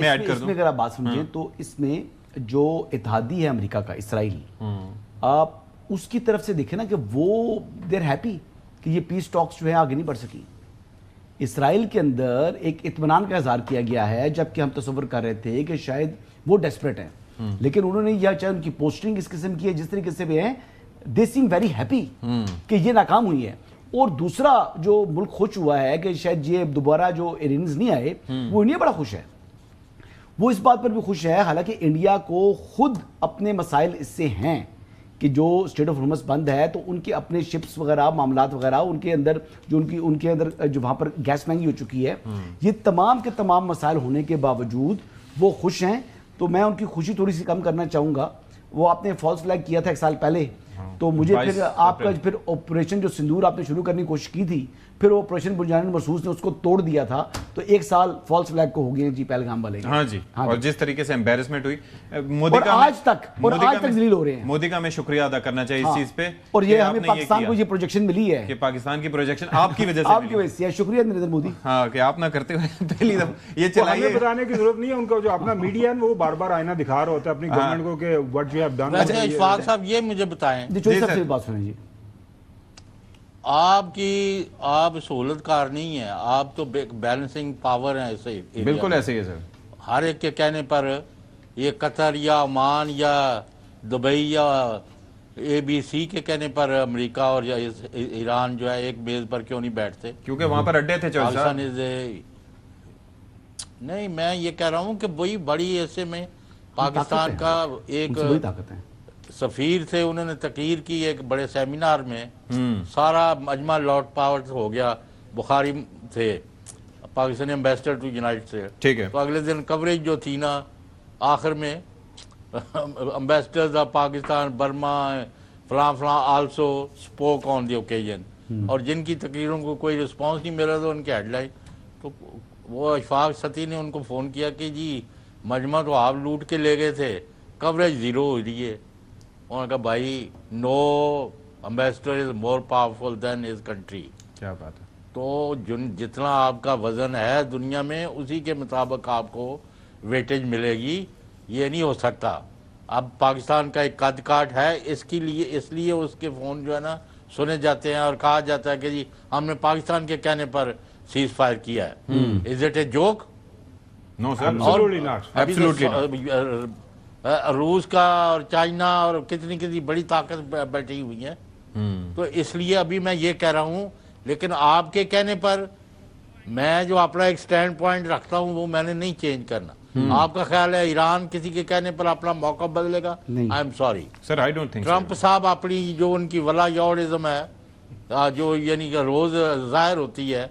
میں ایڈ کر دوں. اس میں اگر آپ بات سمجھیں تو اس میں جو اتحادی ہے امریکہ کا، اسرائیل، آپ اس کی طرف سے دیکھیں نا کہ وہ دیر ہیپی کہ یہ پیس ٹاکس جو ہے آگے نہیں بڑھ سکی. اسرائیل کے اندر ایک اطمینان کا اظہار کیا گیا ہے، جبکہ ہم تصور کر رہے تھے کہ شاید وہ ڈیسپریٹ ہیں، لیکن انہوں نے یا چاہے ان کی پوسٹنگ اس قسم کی ہے جس طریقے سے بھی ہیں، دے سیم ویری ہیپی کہ یہ ناکام ہوئی ہے. اور دوسرا جو ملک خوش ہوا ہے کہ شاید یہ دوبارہ جو ایرینز نہیں آئے، وہ انڈیا بڑا خوش ہے. وہ اس بات پر بھی خوش ہے، حالانکہ انڈیا کو خود اپنے مسائل اس سے ہیں کہ جو اسٹریٹ آف ہارمز بند ہے تو ان کے اپنے شپس وغیرہ، معاملات وغیرہ، ان کے اندر جو ان کے اندر جو وہاں پر گیس مہنگی ہو چکی ہے، یہ تمام کے تمام مسائل ہونے کے باوجود وہ خوش ہیں. تو میں ان کی خوشی تھوڑی سی کم کرنا چاہوں گا. وہ آپ نے فالس فلیگ کیا تھا 1 سال پہلے، تو مجھے پھر آپ کا پھر آپریشن جو سندور آپ نے شروع کرنے کی کوشش کی تھی، پھر آپریشن بنیاد مرسوس نے اس کو توڑ دیا تھا، تو 1 سال فالس فلیگ کو ہو گئے جی پہلگام والے. ہاں جی، اور جس طریقے سے امبیرسمنٹ ہوئی اور آج تک ذلیل ہو رہے ہیں. مودی کا ہمیں شکریہ ادا کرنا چاہیے اس چیز پہ، اور یہ ہمیں پاکستان کو یہ پروجیکشن ملی ہے کہ پاکستان کی پروجیکشن آپ کی وجہ سے، آپ کی وجہ سے. شکریہ نریندر مودی. ہاں کہ آپ نہ کرتے ہوئے پہلی دفعہ یہ چلائیے. ہمیں بتانے کی ضرورت نہیں ہے، ان کا جو اپنا میڈیا ہے وہ بار بار آئینہ دکھا رہا ہوتا ہے اپنی گورنمنٹ کو کہ what you have done. ویسے اشفاق صاحب یہ مجھے بتائیں، بات سنیں جی، آپ سہولت کار نہیں ہیں، آپ تو بیلنسنگ پاور ہیں ایسے. بالکل ایسے ہی ہے سر. ہر ایک کے کہنے پر یہ قطر یا عمان یا دبئی یا ABC کے کہنے پر امریکہ اور ایران جو ہے ایک میز پر کیوں نہیں بیٹھتے؟ کیونکہ وہاں پر اڈے تھے پاکستان نہیں، میں یہ کہہ رہا ہوں کہ وہی بڑی ایسے میں پاکستان کا ایک سفیر تھے، انہوں نے تقریر کی ایک بڑے سیمینار میں، سارا مجمع لارڈ پاورز ہو گیا، بخاری تھے پاکستانی ایمبیسڈر ٹو یونائٹڈ سے. ٹھیک ہے. تو اگلے دن کوریج جو تھی نا، آخر میں ایمبیسڈرز آف پاکستان برما فلاں also spoke on the occasion, اور جن کی تقریروں کو کوئی رسپانس نہیں ملا تو ان کے ہیڈ لائن. تو وہ اشفاق ستی نے ان کو فون کیا کہ جی مجمع تو آپ لوٹ کے لے گئے تھے، کوریج زیرو ہو رہی ہے. انہوں نے کہا بھائی no ambassador is more powerful than his country. کیا بات ہے. تو جتنا آپ کا وزن ہے دنیا میں اسی کے مطابق آپ کو ویٹیج ملے گی. یہ نہیں ہو سکتا. اب پاکستان کا ایک قد کاٹ ہے، اس لیے اس کے فون جو ہے نا سنے جاتے ہیں اور کہا جاتا ہے کہ جی ہم نے پاکستان کے کہنے پر سیز فائر کیا ہے. Is it a joke? نو سر، روس کا اور چائنا اور کتنی بڑی طاقت بیٹھی ہوئی ہے. تو اس لیے ابھی میں یہ کہہ رہا ہوں، لیکن آپ کے کہنے پر میں جو اپنا ایک سٹینڈ پوائنٹ رکھتا ہوں وہ میں نے نہیں چینج کرنا. آپ کا خیال ہے ایران کسی کے کہنے پر اپنا موقع بدلے گا؟ I'm sorry sir, I don't think. Trump صاحب اپنی جو ان کی ولا یوڑزم ہے جو یعنی کہ روز ظاہر ہوتی ہے،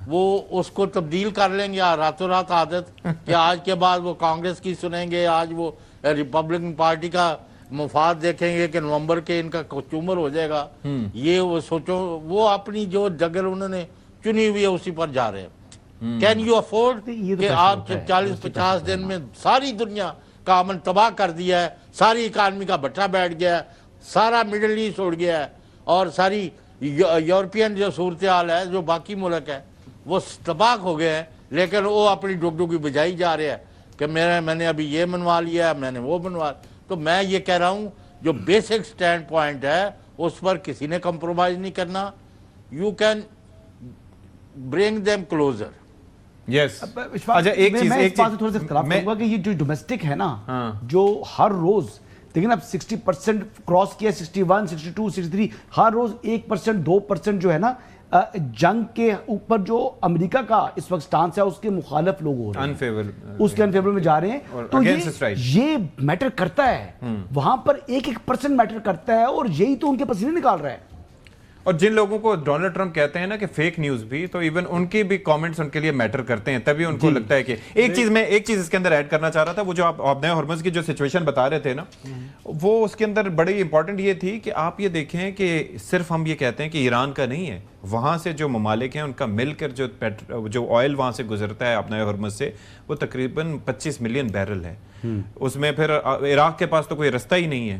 وہ اس کو تبدیل کر لیں گے راتوں رات عادت کہ آج کے بعد وہ کانگریس کی سنیں گے، آج وہ ریپبلکن پارٹی کا مفاد دیکھیں گے کہ نومبر کے ان کا چومر ہو جائے گا. یہ وہ سوچو، وہ اپنی جو جگہ انہوں نے چنی ہوئی ہے اسی پر جا رہے ہیں. کین یو افورڈ کہ آپ 40-50 دن میں ساری دنیا کا امن تباہ کر دیا ہے، ساری اکانومی کا بٹھا بیٹھ گیا ہے، سارا مڈل ایسٹ اڑ گیا ہے، اور ساری یورپین جو صورتحال ہے، جو باقی ملک ہے وہ تباہ ہو گئے ہیں، لیکن وہ اپنی ڈگڈگی بجائی جا رہے ہیں کہ میں نے ابھی یہ منوا لیا ہے، میں نے وہ منوا. تو میں یہ کہہ رہا ہوں جو بیسک سٹینڈ پوائنٹ ہے اس پر کسی نے کمپرومائز نہیں کرنا. You can bring them closer. Yes. اچھا ایک چیز تھوڑا سا اختلاف کروں گا کہ یہ جو ڈومیسٹک ہے نا، جو ہر روز لیکن اب 60% کراس کیا، 61 62 63 ہر روز 1% 2% جو ہے نا جنگ کے اوپر جو امریکہ کا اس وقت سٹانس ہے اس کے مخالف لوگ ہو رہے ہیں، اس کے انفیور میں جا رہے ہیں. تو یہ میٹر کرتا ہے، وہاں پر 1% میٹر کرتا ہے، اور یہی تو ان کے پسینے نکال رہا ہے. اور جن لوگوں کو ڈونلڈ ٹرمپ کہتے ہیں نا کہ فیک نیوز بھی، تو ایون ان کے بھی کامنٹس ان کے لیے میٹر کرتے ہیں، تبھی ان کو لگتا ہے کہ ایک چیز اس کے اندر ایڈ کرنا چاہ رہا تھا. وہ جو آپ نئے ہرمز کی جو سچویشن بتا رہے تھے نا، وہ اس کے اندر بڑی امپورٹنٹ یہ تھی کہ آپ یہ دیکھیں کہ صرف ہم یہ کہتے ہیں کہ ایران کا نہیں ہے، وہاں سے جو ممالک ہیں ان کا مل کر جو آئل وہاں سے گزرتا ہے اپنے ہرمز سے، وہ تقریباً 25 ملین بیرل ہے. اس میں پھر عراق کے پاس تو کوئی رستہ ہی نہیں ہے،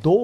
2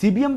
CBM